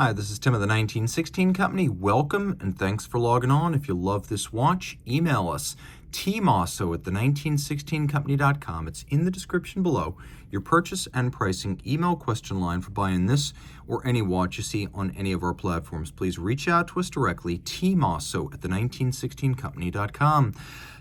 Hi, this is Tim of the 1916 Company. Welcome and thanks for logging on. If you love this watch, email us, Team Mosso at the1916company.com. It's in the description below. Your purchase and pricing email question line for buying this or any watch you see on any of our platforms. Please reach out to us directly, tmosso at the1916company.com.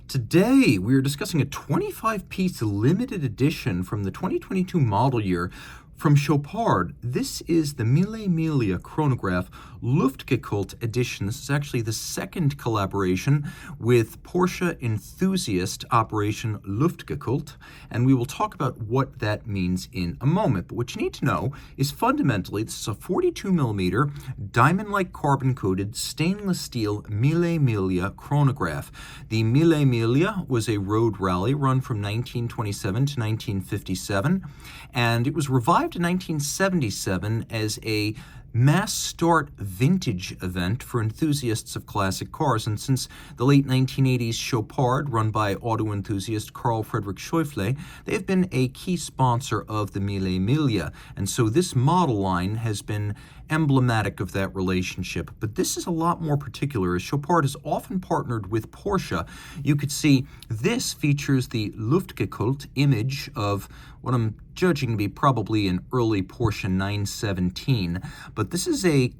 Today, we are discussing a 25-piece limited edition from the 2022 model year from Chopard. This is the Mille Miglia Chronograph Luftgekühlt edition. This is actually the second collaboration with Porsche enthusiast Operation Luftgekühlt, and we will talk about what that means in a moment. But what you need to know is fundamentally this is a 42mm diamond-like carbon-coated stainless steel Mille Miglia chronograph. The Mille Miglia was a road rally run from 1927 to 1957, and it was revived in 1977 as a mass start vintage event for enthusiasts of classic cars. And since the late 1980s, Chopard, run by auto enthusiast Carl Friedrich Schäufele, they've been a key sponsor of the Mille Miglia. And so this model line has been emblematic of that relationship. But this is a lot more particular, as Chopard has often partnered with Porsche. You could see this features the Luftgekühlt image of what I'm judging to be probably an early Porsche 917. But this is a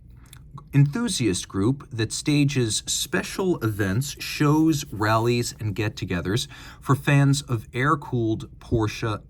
enthusiast group that stages special events, shows, rallies, and get-togethers for fans of air-cooled Porsche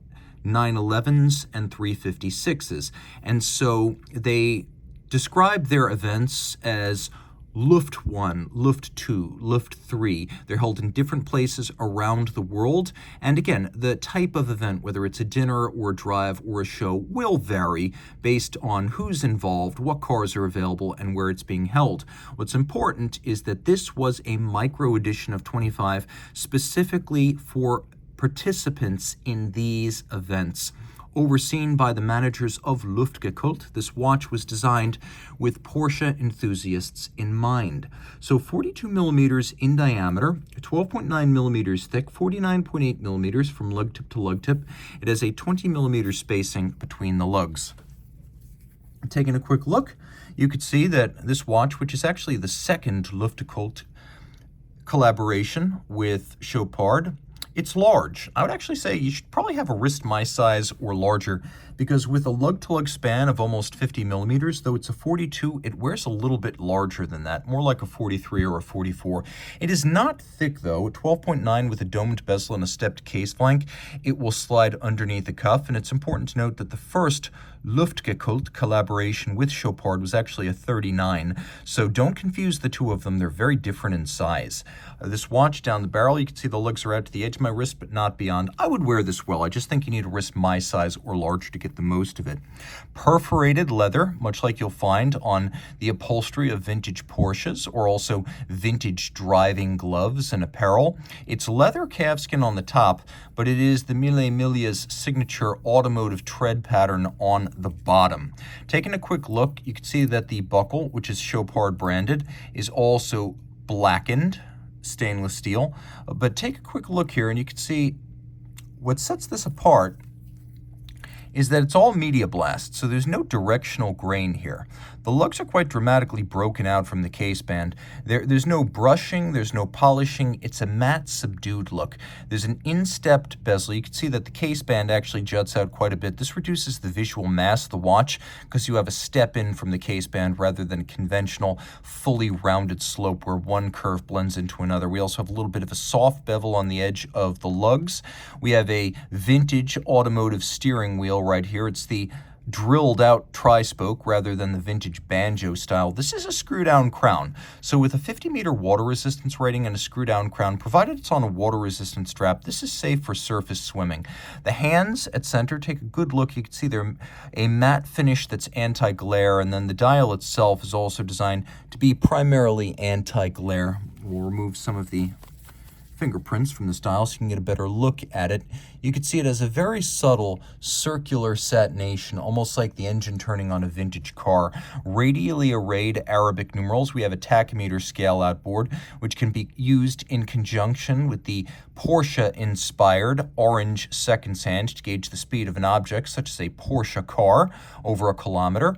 911s and 356s. And so they describe their events as Luft 1, Luft 2, Luft 3. They're held in different places around the world. And again, the type of event, whether it's a dinner or a drive or a show, will vary based on who's involved, what cars are available, and where it's being held. What's important is that this was a micro edition of 25 specifically for participants in these events. Overseen by the managers of Luftgekühlt, this watch was designed with Porsche enthusiasts in mind. So 42 millimeters in diameter, 12.9 millimeters thick, 49.8 millimeters from lug tip to lug tip. It has a 20 millimeter spacing between the lugs. Taking a quick look, you could see that this watch, which is actually the second Luftgekühlt collaboration with Chopard, it's large. I would actually say you should probably have a wrist my size or larger, because with a lug-to-lug span of almost 50 millimeters, though it's a 42, it wears a little bit larger than that, more like a 43 or a 44. It is not thick, though. 12.9 with a domed bezel and a stepped case flank. It will slide underneath the cuff, and it's important to note that the first Luftgekühlt collaboration with Chopard was actually a 39, so don't confuse the two of them. They're very different in size. This watch down the barrel, you can see the lugs are out to the edge of my wrist, but not beyond. I would wear this well. I just think you need a wrist my size or larger to get the most of it. Perforated leather, much like you'll find on the upholstery of vintage Porsches or also vintage driving gloves and apparel. It's leather calfskin on the top, but it is the Mille Miglia's signature automotive tread pattern on the bottom. Taking a quick look, you can see that the buckle, which is Chopard branded, is also blackened stainless steel. But take a quick look here and you can see what sets this apart is that it's all media blast, so there's no directional grain here. The lugs are quite dramatically broken out from the case band. There's no brushing, there's no polishing. It's a matte, subdued look. There's an instepped bezel. You can see that the case band actually juts out quite a bit. This reduces the visual mass of the watch because you have a step in from the case band rather than a conventional, fully rounded slope where one curve blends into another. We also have a little bit of a soft bevel on the edge of the lugs. We have a vintage automotive steering wheel right here. It's the drilled out tri-spoke rather than the vintage banjo style. This is a screw down crown. So with a 50-meter water resistance rating and a screw down crown, provided it's on a water resistant strap, this is safe for surface swimming. The hands at center, take a good look. You can see they're a matte finish that's anti-glare, and then the dial itself is also designed to be primarily anti-glare. We'll remove some of the fingerprints from this dial so you can get a better look at it. You can see it as a very subtle circular satination, almost like the engine turning on a vintage car. Radially arrayed Arabic numerals. We have a tachymeter scale outboard, which can be used in conjunction with the Porsche-inspired orange seconds hand to gauge the speed of an object, such as a Porsche car, over a kilometer.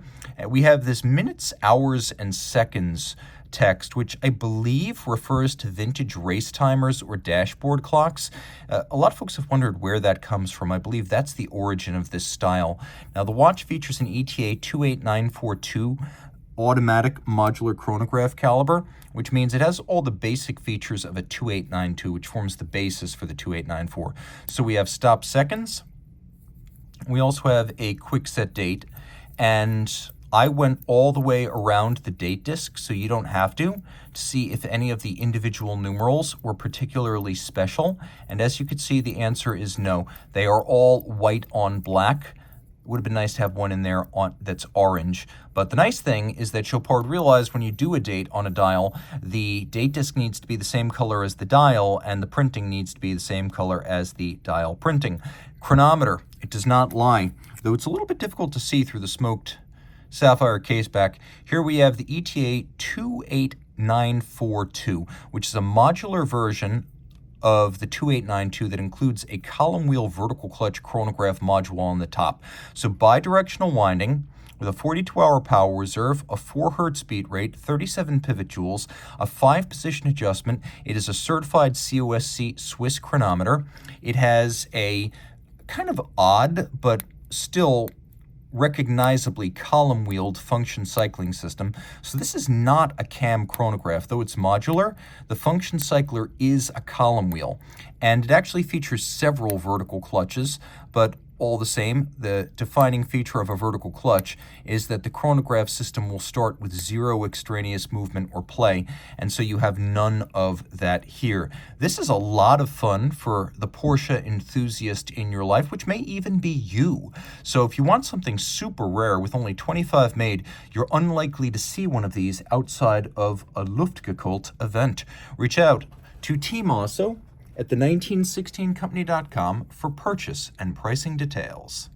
We have this minutes, hours, and seconds text, which I believe refers to vintage race timers or dashboard clocks. A lot of folks have wondered where that comes from. I believe that's the origin of this style. Now, the watch features an ETA 28942 automatic modular chronograph caliber, which means it has all the basic features of a 2892, which forms the basis for the 2894. So we have stop seconds. We also have a quick set date, and I went all the way around the date disc, so you don't have to see if any of the individual numerals were particularly special. And as you can see, the answer is no. They are all white on black. It would have been nice to have one in there that's orange. But the nice thing is that Chopard realized when you do a date on a dial, the date disc needs to be the same color as the dial, and the printing needs to be the same color as the dial printing. Chronometer, it does not lie, though it's a little bit difficult to see through the smoked sapphire caseback. Here we have the ETA 28942, which is a modular version of the 2892 that includes a column wheel vertical clutch chronograph module on the top. So bidirectional winding with a 42-hour power reserve, a 4 Hz beat rate, 37 pivot joules, a 5-position adjustment. It is a certified COSC Swiss chronometer. It has a kind of odd but still recognizably column-wheeled function cycling system. So this is not a cam chronograph. Though it's modular, the function cycler is a column wheel. And it actually features several vertical clutches, but all the same, the defining feature of a vertical clutch is that the chronograph system will start with zero extraneous movement or play, and so you have none of that here. This is a lot of fun for the Porsche enthusiast in your life, which may even be you. So if you want something super rare with only 25 made, you're unlikely to see one of these outside of a Luftgekühlt event. Reach out to Team Mosso at the 1916company.com for purchase and pricing details.